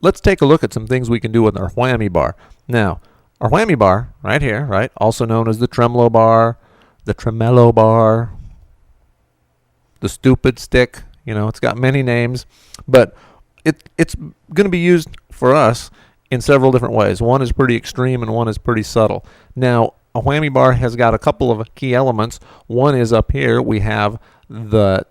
let's take a look at some things we can do with our whammy bar. Now, our whammy bar right here, right, also known as the tremolo bar, the tremolo bar, the stupid stick, you know, it's got many names, but it's going to be used for us in several different ways. One is pretty extreme and one is pretty subtle. Now, a whammy bar has got a couple of key elements. One is up here, we have the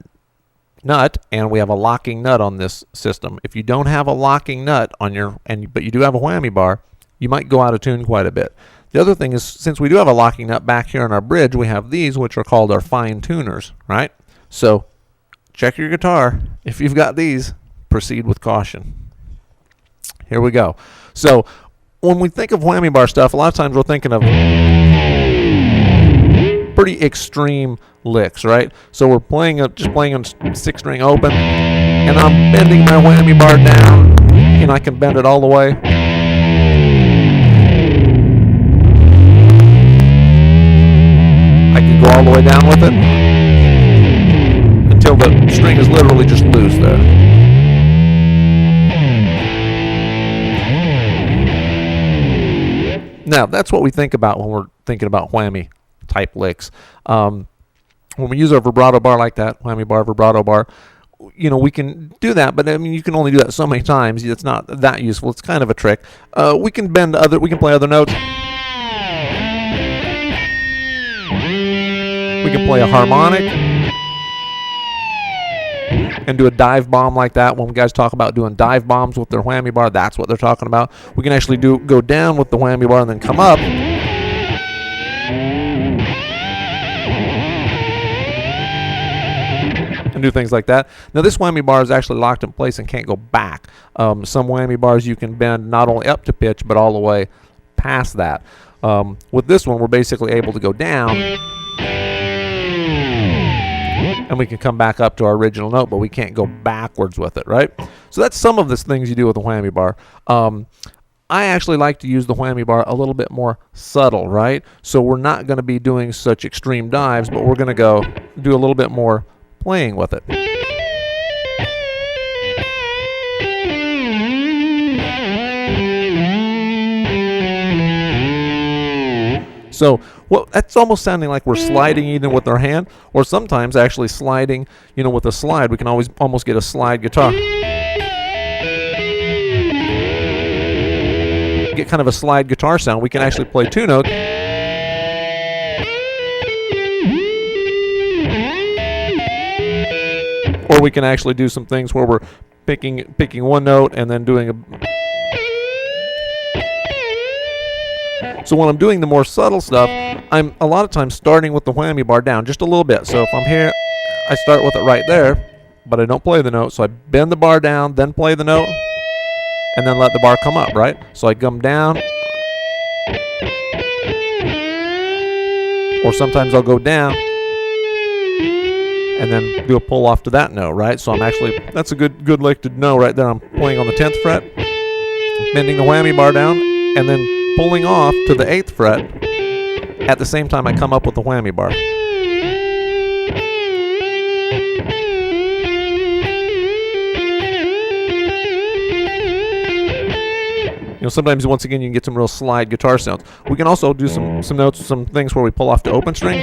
nut, and we have a locking nut on this system. If you don't have a locking nut on but you do have a whammy bar, you might go out of tune quite a bit. The other thing is, since we do have a locking nut back here on our bridge, we have these, which are called our fine tuners, right? So check your guitar. If you've got these, proceed with caution. Here we go. So when we think of whammy bar stuff, a lot of times we're thinking of pretty extreme licks, right? So we're just playing on 6-string open, and I'm bending my whammy bar down, and I can bend it all the way. I can go all the way down with it until the string is literally just loose there. Now, that's what we think about when we're thinking about whammy type licks. When we use a vibrato bar like that, whammy bar, vibrato bar, you know, we can do that, but I mean, you can only do that so many times. It's not that useful. It's kind of a trick. We can play other notes. We can play a harmonic and do a dive bomb like that. When guys talk about doing dive bombs with their whammy bar, that's what they're talking about. We can actually go down with the whammy bar and then come up. And do things like that. Now, this whammy bar is actually locked in place and can't go back. Some whammy bars you can bend not only up to pitch, but all the way past that. With this one, we're basically able to go down, and we can come back up to our original note, but we can't go backwards with it, right? So that's some of the things you do with the whammy bar. I actually like to use the whammy bar a little bit more subtle, right? So we're not going to be doing such extreme dives, but we're going to go do a little bit more playing with it. So, well, that's almost sounding like we're sliding either with our hand, or sometimes actually sliding, you know, with a slide. We can always almost get a slide guitar. Get kind of a slide guitar sound. We can actually play two notes. Or we can actually do some things where we're picking one note and then doing a... So when I'm doing the more subtle stuff, I'm a lot of times starting with the whammy bar down just a little bit. So if I'm here, I start with it right there, but I don't play the note. So I bend the bar down, then play the note, and then let the bar come up, right? So I come down, or sometimes I'll go down and then do a pull off to that note, right? So I'm actually, that's a good lick to know right there. I'm playing on the 10th fret, bending the whammy bar down, and then pulling off to the 8th fret. At the same time, I come up with the whammy bar. You know, sometimes once again you can get some real slide guitar sounds. We can also do some notes, some things where we pull off to open string.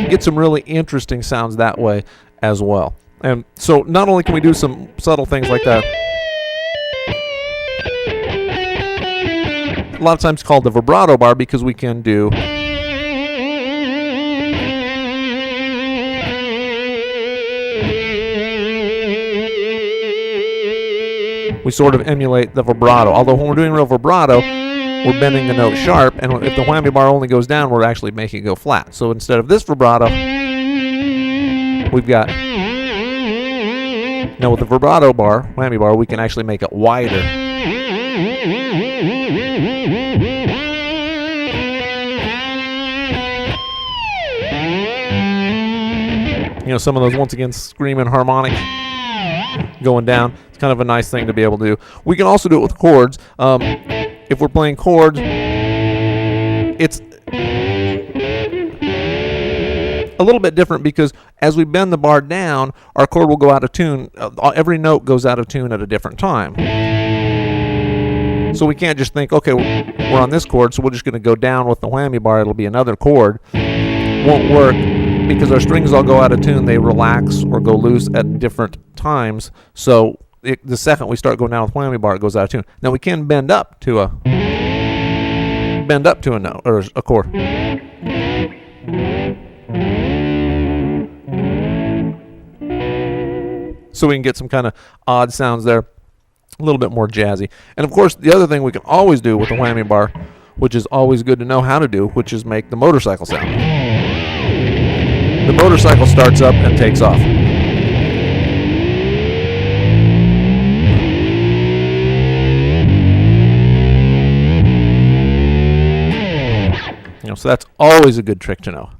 Get some really interesting sounds that way as well. And so not only can we do some subtle things like that, a lot of times called the vibrato bar, because we can do we sort of emulate the vibrato. Although when we're doing real vibrato, we're bending the note sharp, and if the whammy bar only goes down, we're actually making it go flat. So instead of this vibrato, we've got, now with the vibrato bar, whammy bar, we can actually make it wider. You know, some of those, once again, screaming harmonic going down. It's kind of a nice thing to be able to do. We can also do it with chords. If we're playing chords, it's a little bit different because as we bend the bar down, our chord will go out of tune. Every note goes out of tune at a different time. So we can't just think, okay, we're on this chord, so we're just going to go down with the whammy bar. It'll be another chord. Won't work because our strings all go out of tune. They relax or go loose at different times. So the second we start going down with whammy bar, it goes out of tune. Now we can bend up to a note or a chord. So we can get some kind of odd sounds there, a little bit more jazzy. And of course, the other thing we can always do with the whammy bar, which is always good to know how to do, which is make the motorcycle sound. The motorcycle starts up and takes off. So that's always a good trick to know.